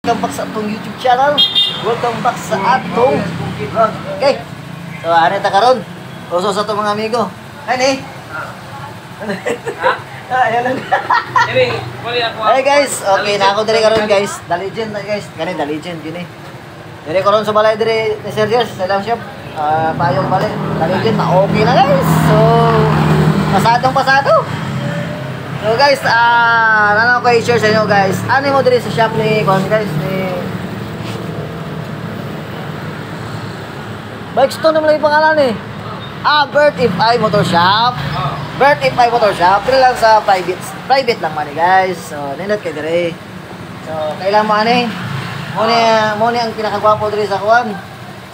Welcome back sa atong YouTube channel. Welcome back sa atong vlog. Okay. So, ano ta karon? Uso sa atong mga amigo. Ani? Ayan lang. Hey guys, okay na ako dire karon guys. The legend na guys. Kani the legend gini. Dire karon sa balay dire ni Sergius sa lang shop. Payong balay. The legend na okay na guys. So, pasado. So guys, ano ko i-share sa inyo guys. Ano mo diri sa shop ni Kon guys ni Bikestone naman yung pangalan eh. Bert If I Motor Shop. Bert If I Motor Shop. Dili lang sa private lang man guys. So, nindot kay dire. So, kailan mo ani? Mo ni ang pinakagwapo diri sa kuan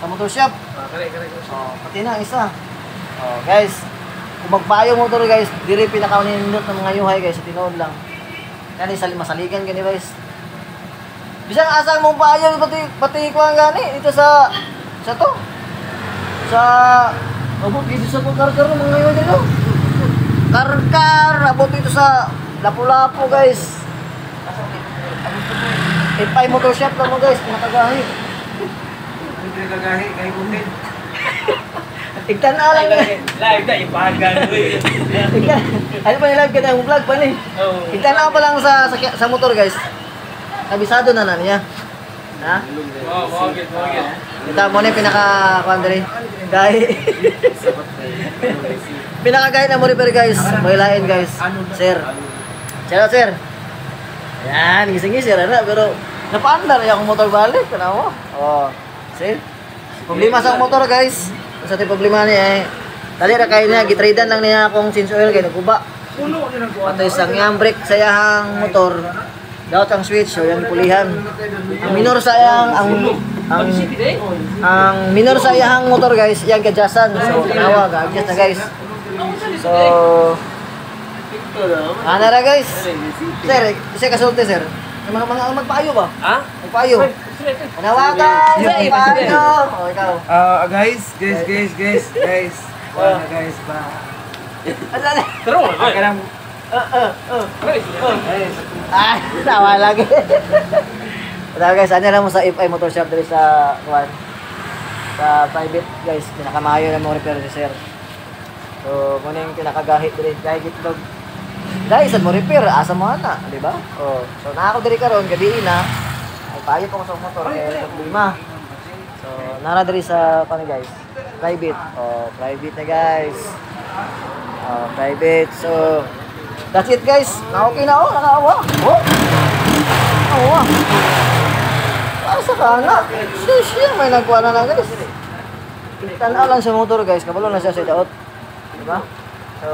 sa motor shop. Kare. Oh, pati na isa. Oh, guys. Kung magpayo motor guys, diri pinakaunindot ng mga yuhay guys, sa tinood lang. Kani masaligan gani guys. Bisang asang mong payo pati ko ang gani ito sa to. Sa abot dito sa karkar mga yuhay dito. Karkar abot dito sa Lapu-Lapu guys. Ipay motor shop lang mo guys, pinakagahi. Hindi kagahi kay Buntin. Tigtan na lang. Live na ipahagan mo eh. Ano pa nilive ka na yung vlog pa ni? Oo. Tigtan na pa lang sa motor guys. Kabisado na niya. Ha? Oo, mogit. Kita mo na yung pinaka-kuhan dali. Gahi. Pinaka-gahi na mo repair guys. Baylain guys. Sir. Shout out sir. Yan, gising-gising na pero napaandar yung motor balik. Kana mo? Oh. See? Problema sa motor guys. Sa ti problema niya dali ra kay niya gitradean lang niya akong change oil kay naguba. Patay sang yang brake sa iyang motor. Daot ang switch so yan pulihan. Ang minor sa iyang ang minor sa iyang motor guys, yang gadyasan. So tanawa ga-adjust na guys. So ana ra guys. Sir, isa kasulti sir. Mga magpaayo ba? Ha? Magpaayo. Panawagan! Magpaayo! O, ikaw. Guys. Wala guys ba? Ano? Taro. Kanang Ay, tawa lagi. Pero guys, ano lang mo sa If I Motor Shop dali sa kuwan. Sa private guys, pinakamayo na mo repair ni sir. So, muna yung pinakagahi dali. Dahil gitlog. Dahil sa mo repair, asa mo na, di ba? Oh, so nakako diri karon gabi na. Ay payo pa ko sa motor kaya problema. So, nara diri sa paano guys? Private. Oh, private na guys. Oh, private. So, that's it guys. Na okay na oh, nakaawa. Oh. Awa. Asa ka na? Siya may nagkuha na guys. Tanaw lang sa motor guys, kabalo na siya sa daot. Di ba? So,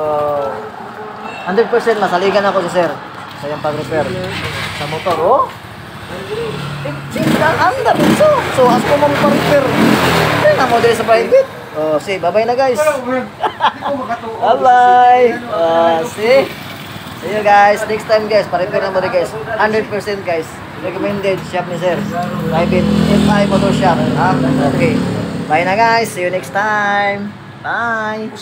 100% masaligan ako si sir sa iyang pag-repair sa motor, oh. Anda so. So, as ko mong pag-repair. Kaya na mo dito sa private. Oh, see, bye-bye na guys. Bye-bye. See you guys. Next time guys, pa-repair na mo rin guys. 100% guys. Recommended shop ni sir. Private FI Motor Shop. Okay. Bye na guys. See you next time. Bye.